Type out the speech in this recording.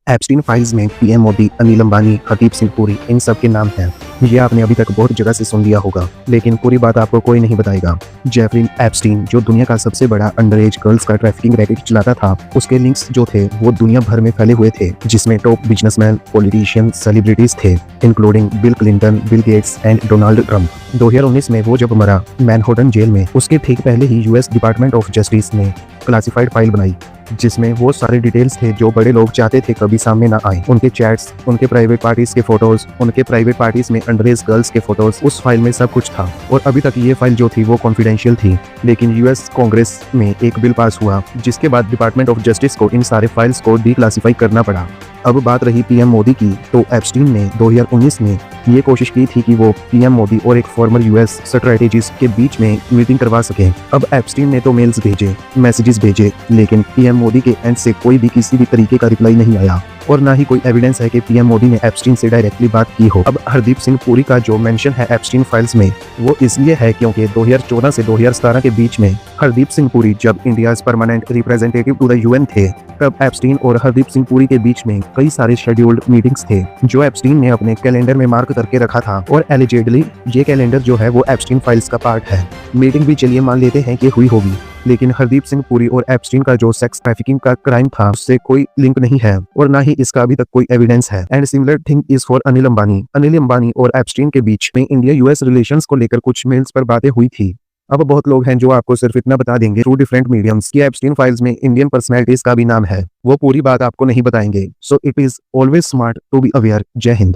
Epstein files में PM Modi, Anil Ambani, Hardeep Singh Puri इन सब के नाम हैं। ये आपने अभी तक बहुत जगह से सुन लिया होगा, लेकिन पूरी बात आपको कोई नहीं बताएगा। जेफरी एप्स्टीन, जो दुनिया का सबसे बड़ा अंडर एज गर्ल्स का ट्रैफिकिंग रैकेट चलाता था, उसके लिंक्स जो थे वो दुनिया भर में फैले हुए थे, जिसमें टॉप बिजनेसमैन, पॉलिटिशियन, सेलिब्रिटीज थे, including bill Clinton, Bill Gates and Donald Trump. 2019 में वो जब मरा मैनहट्टन जेल में, उसके ठीक पहले ही यूएस डिपार्टमेंट ऑफ जस्टिस ने क्लासिफाइड फाइल बनाई, जिसमें वो सारे डिटेल्स थे जो बड़े लोग चाहते थे कभी सामने ना आए। उनके चैट्स, उनके प्राइवेट पार्टीज के फोटोज, उनके प्राइवेट पार्टीज में अंडरएज गर्ल्स के फोटोज, उस फाइल में सब कुछ था। और अभी तक ये फाइल जो थी वो कॉन्फिडेंशियल थी, लेकिन यूएस कांग्रेस में एक बिल पास हुआ, जिसके बाद डिपार्टमेंट ऑफ जस्टिस को इन सारे फाइल्स को डीक्लासिफाई करना पड़ा। अब बात रही पीएम मोदी की, तो एप्स्टीन ने 2019 में ये कोशिश की थी कि वो पीएम मोदी और एक फॉर्मर यूएस स्ट्रेटेजिस्ट के बीच में मीटिंग करवा सके। अब एप्स्टीन ने तो मेल्स भेजे, मैसेजेस भेजे, लेकिन पीएम मोदी के एंड से कोई भी किसी भी तरीके का रिप्लाई नहीं आया, और ना ही कोई एविडेंस है कि पीएम मोदी ने एप्स्टीन से डायरेक्टली बात की हो। अब हरदीप सिंह पुरी का जो मेंशन है एप्स्टीन फाइल्स में, वो इसलिए है क्योंकि 2014 से 2017 के बीच में हरदीप सिंह पुरी जब India permanent representative to the UN थे, तब एप्स्टीन और हरदीप सिंह पुरी के बीच में कई सारे शेड्यूल्ड मीटिंग्स थे, जो एप्स्टीन ने अपने कैलेंडर में मार्क करके रखा था। और एलिजेडली ये कैलेंडर जो है वो एप्स्टीन फाइल्स का पार्ट है। मीटिंग भी चलिए मान लेते हैं कि हुई होगी, लेकिन हरदीप सिंह पुरी और एप्स्टीन का जो सेक्स ट्रैफिकिंग का क्राइम था, उससे कोई लिंक नहीं है, और ना ही इसका अभी तक कोई एविडेंस है। And similar thing is for Anil Ambani. Anil Ambani और एप्स्टीन के बीच में इंडिया यूएस रिलेशंस को लेकर कुछ मेल्स पर बातें हुई थी। अब बहुत लोग हैं जो आपको सिर्फ इतना बता देंगे थ्रू डिफरेंट मीडियम्स कि एप्स्टीन फाइल्स में इंडियन पर्सनैलिटीज का भी नाम है, वो पूरी बात आपको नहीं बताएंगे। So it is always smart to be aware. Jai Hind.